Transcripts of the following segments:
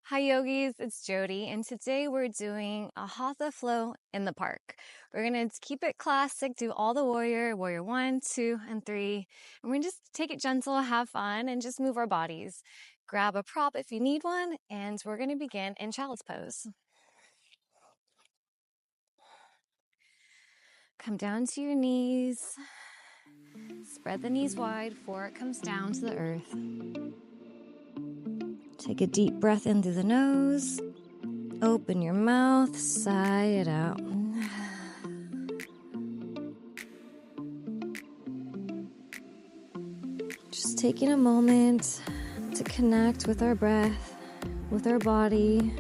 Hi yogis, it's Jody, and today we're doing a Hatha flow in the park. We're gonna keep it classic, do all the warrior 1, 2, and 3, and we're gonna just take it gentle, have fun, and just move our bodies. Grab a prop if you need one, and we're gonna begin in child's pose. Come down to your knees, spread the knees wide before it comes down to the earth. Take a deep breath in through the nose. Open your mouth, sigh it out. Just taking a moment to connect with our breath, with our body,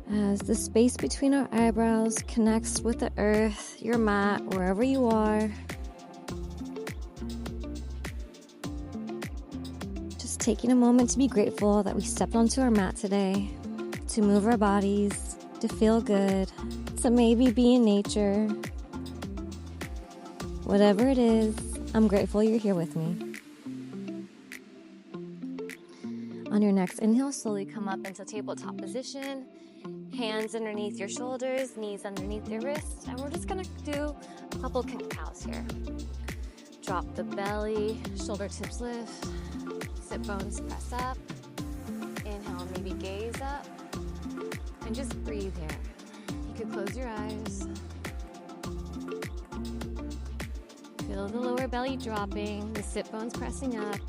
as the space between our eyebrows connects with the earth, your mat, wherever you are. Just taking a moment to be grateful that we stepped onto our mat today, to move our bodies, to feel good, to maybe be in nature. Whatever it is, I'm grateful you're here with me. On your next inhale, slowly come up into tabletop position. Hands underneath your shoulders, knees underneath your wrists, and we're just gonna do a couple cat cows here. Drop the belly, shoulder tips lift, sit bones press up. Inhale, maybe gaze up, and just breathe here. You could close your eyes. Feel the lower belly dropping, the sit bones pressing up.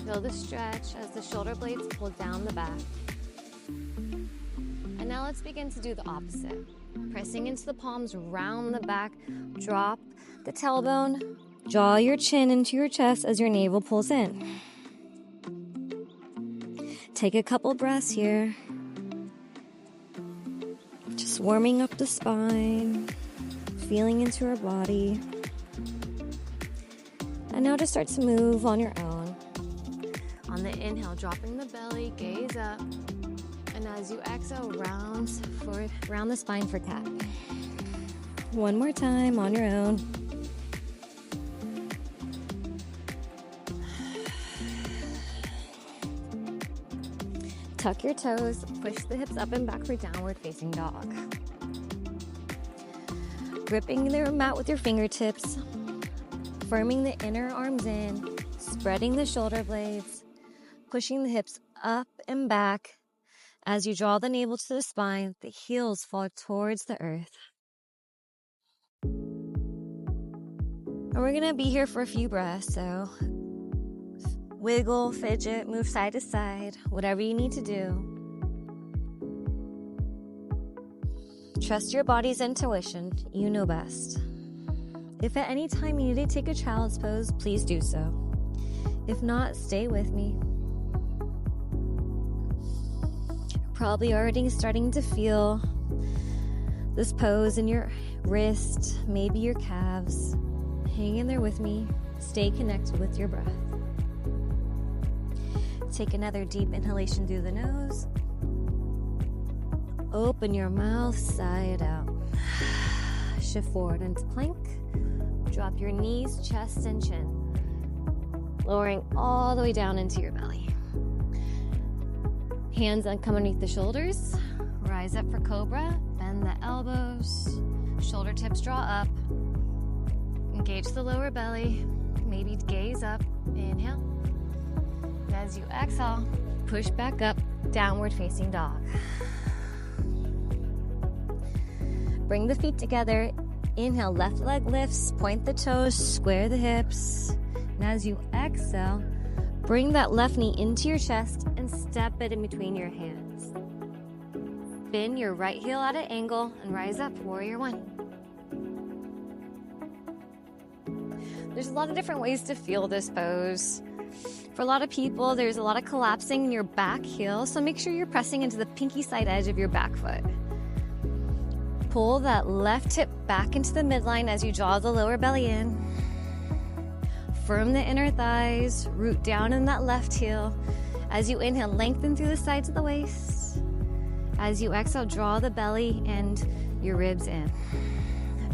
Feel the stretch as the shoulder blades pull down the back. And now let's begin to do the opposite. Pressing into the palms, round the back, drop the tailbone, draw your chin into your chest as your navel pulls in. Take a couple breaths here. Just warming up the spine, feeling into our body. And now just start to move on your own. On the inhale, dropping the belly, gaze up. And as you exhale, round the spine for cat. One more time on your own. Tuck your toes, push the hips up and back for downward facing dog. Gripping the mat with your fingertips, firming the inner arms in, spreading the shoulder blades, pushing the hips up and back. As you draw the navel to the spine, the heels fall towards the earth. And we're gonna be here for a few breaths, so wiggle, fidget, move side to side, whatever you need to do. Trust your body's intuition, you know best. If at any time you need to take a child's pose, please do so. If not, stay with me. Probably already starting to feel this pose in your wrist, maybe your calves. Hang in there with me. Stay connected with your breath. Take another deep inhalation through the nose. Open your mouth, sigh it out. Shift forward into plank. Drop your knees, chest, and chin. Lowering all the way down into your belly. Hands come underneath the shoulders. Rise up for cobra. Bend the elbows. Shoulder tips draw up. Engage the lower belly. Maybe gaze up. Inhale. And as you exhale, push back up. Downward facing dog. Bring the feet together. Inhale, left leg lifts. Point the toes. Square the hips. And as you exhale, bring that left knee into your chest and step it in between your hands. Bend your right heel at an angle and rise up, warrior 1. There's a lot of different ways to feel this pose. For a lot of people, there's a lot of collapsing in your back heel, so make sure you're pressing into the pinky side edge of your back foot. Pull that left hip back into the midline as you draw the lower belly in. Firm the inner thighs, root down in that left heel. As you inhale, lengthen through the sides of the waist. As you exhale, draw the belly and your ribs in.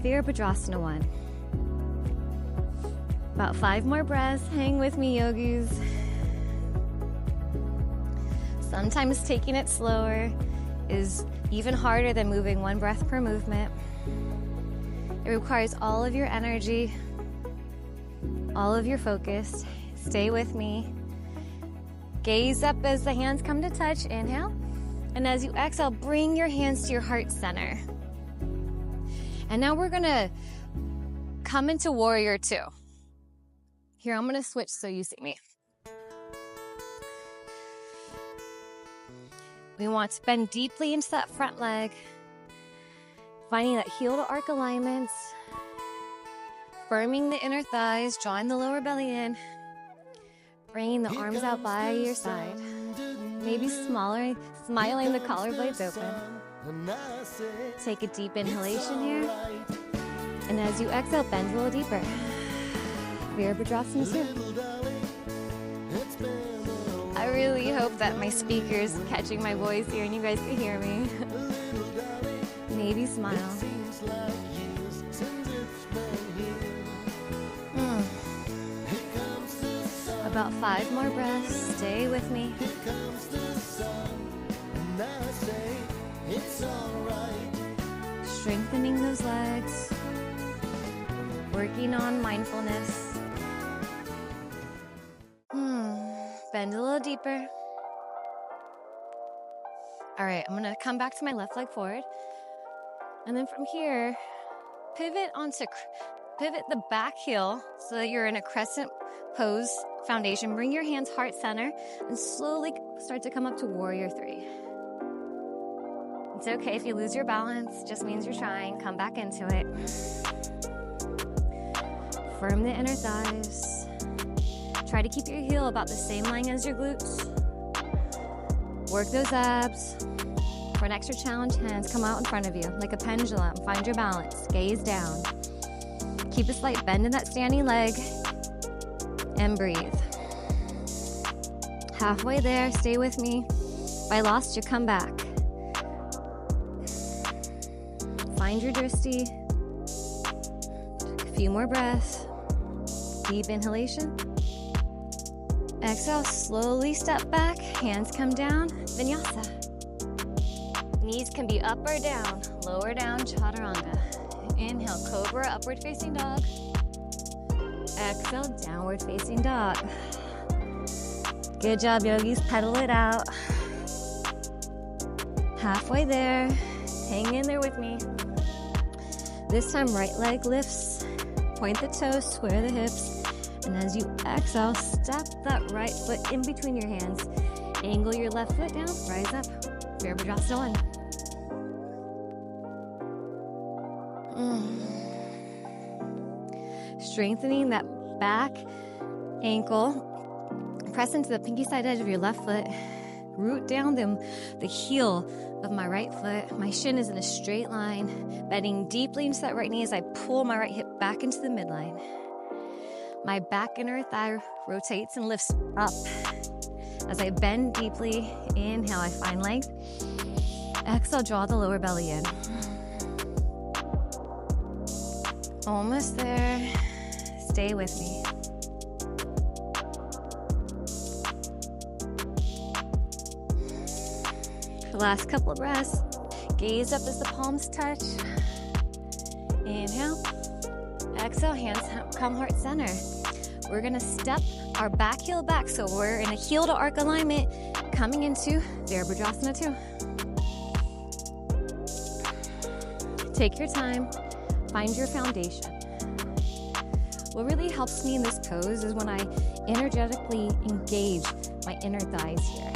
Virabhadrasana 1. About 5 more breaths. Hang with me, yogis. Sometimes taking it slower is even harder than moving one breath per movement. It requires all of your energy, all of your focus. Stay with me. Gaze up as the hands come to touch. Inhale. And as you exhale, bring your hands to your heart center. And now we're gonna come into warrior two. Here, I'm gonna switch so you see me. We want to bend deeply into that front leg, finding that heel to arc alignment, firming the inner thighs, drawing the lower belly in, bringing the arms out by your side. Maybe smaller, smiling, the collar blades open. Take a deep inhalation here. And as you exhale, bend a little deeper. Virabhadrasana 2. I really hope that my speaker's catching my voice here and you guys can hear me. Maybe smile. About 5 more breaths. Stay with me. Strengthening those legs. Working on mindfulness. Bend a little deeper. All right, I'm gonna come back to my left leg forward. And then from here, pivot the back heel so that you're in a crescent pose foundation. Bring your hands heart center and slowly start to come up to warrior 3. It's okay if you lose your balance, just means you're trying. Come back into it. Firm the inner thighs. Try to keep your heel about the same line as your glutes. Work those abs. For an extra challenge, hands come out in front of you like a pendulum. Find your balance. Gaze down. Keep a slight bend in that standing leg. And breathe. Halfway there, stay with me. If I lost you, come back. Find your drishti. A few more breaths. Deep inhalation. Exhale, slowly step back. Hands come down. Vinyasa. Knees can be up or down. Lower down, chaturanga. Inhale, cobra, upward facing dog. Exhale, downward facing dog. Good job, yogis. Pedal it out. Halfway there. Hang in there with me. This time, right leg lifts. Point the toes, square the hips. And as you exhale, step that right foot in between your hands. Angle your left foot down. Rise up. Virabhadrasana 1. Strengthening that back ankle. Press into the pinky side edge of your left foot. Root down the heel of my right foot. My shin is in a straight line. Bending deeply into that right knee as I pull my right hip back into the midline. My back inner thigh rotates and lifts up. As I bend deeply, inhale, I find length. Exhale, draw the lower belly in. Almost there. Stay with me. For the last couple of breaths, gaze up as the palms touch. Inhale. Exhale, hands come heart center. We're gonna step our back heel back, so we're in a heel to arc alignment, coming into Virabhadrasana 2. Take your time, find your foundation. What really helps me in this pose is when I energetically engage my inner thighs here.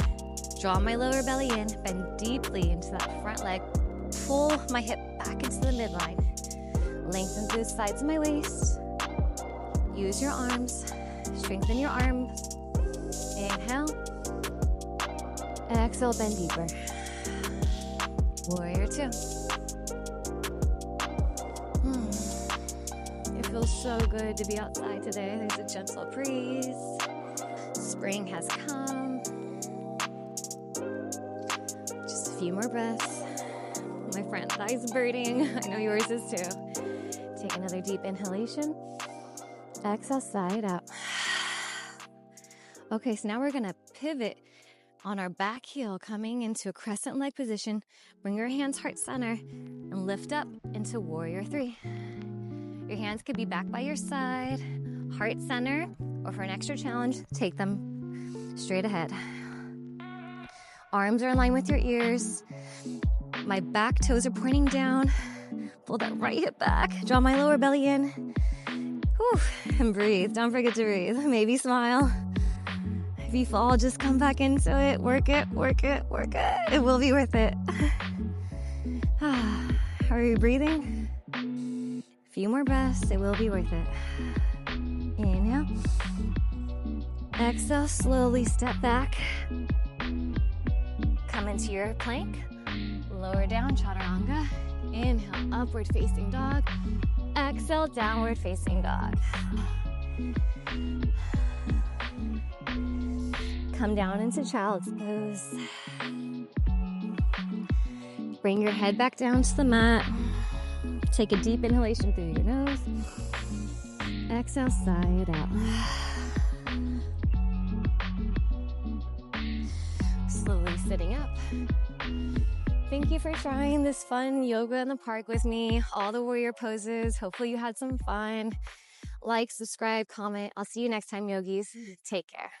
Draw my lower belly in, bend deeply into that front leg, pull my hip back into the midline. Lengthen through the sides of my waist. Use your arms. Strengthen your arms. Inhale. Exhale, bend deeper. Warrior 2. It feels so good to be outside today. There's a gentle breeze. Spring has come. Just a few more breaths. My front thigh's burning. I know yours is too. Take another deep inhalation. Exhale, side out. Okay, so now we're gonna pivot On our back heel, coming into a crescent leg position, bring your hands heart center and lift up into warrior 3. Your hands could be back by your side, heart center, or for an extra challenge, take them straight ahead. Arms are in line with your ears. My back toes are pointing down. Pull that right hip back. Draw my lower belly in. Whew, and breathe. Don't forget to breathe. Maybe smile. If you fall, just come back into it. Work it, work it, work it. It will be worth it. Are you breathing? A few more breaths. It will be worth it. Inhale. Exhale, slowly step back. Come into your plank. Lower down, chaturanga. Inhale, upward facing dog. Exhale, downward facing dog. Come down into child's pose. Bring your head back down to the mat. Take a deep inhalation through your nose. Exhale, sigh it out. Slowly sitting up. Thank you for trying this fun yoga in the park with me, all the warrior poses. Hopefully you had some fun. Like, subscribe, comment. I'll see you next time, yogis. Take care.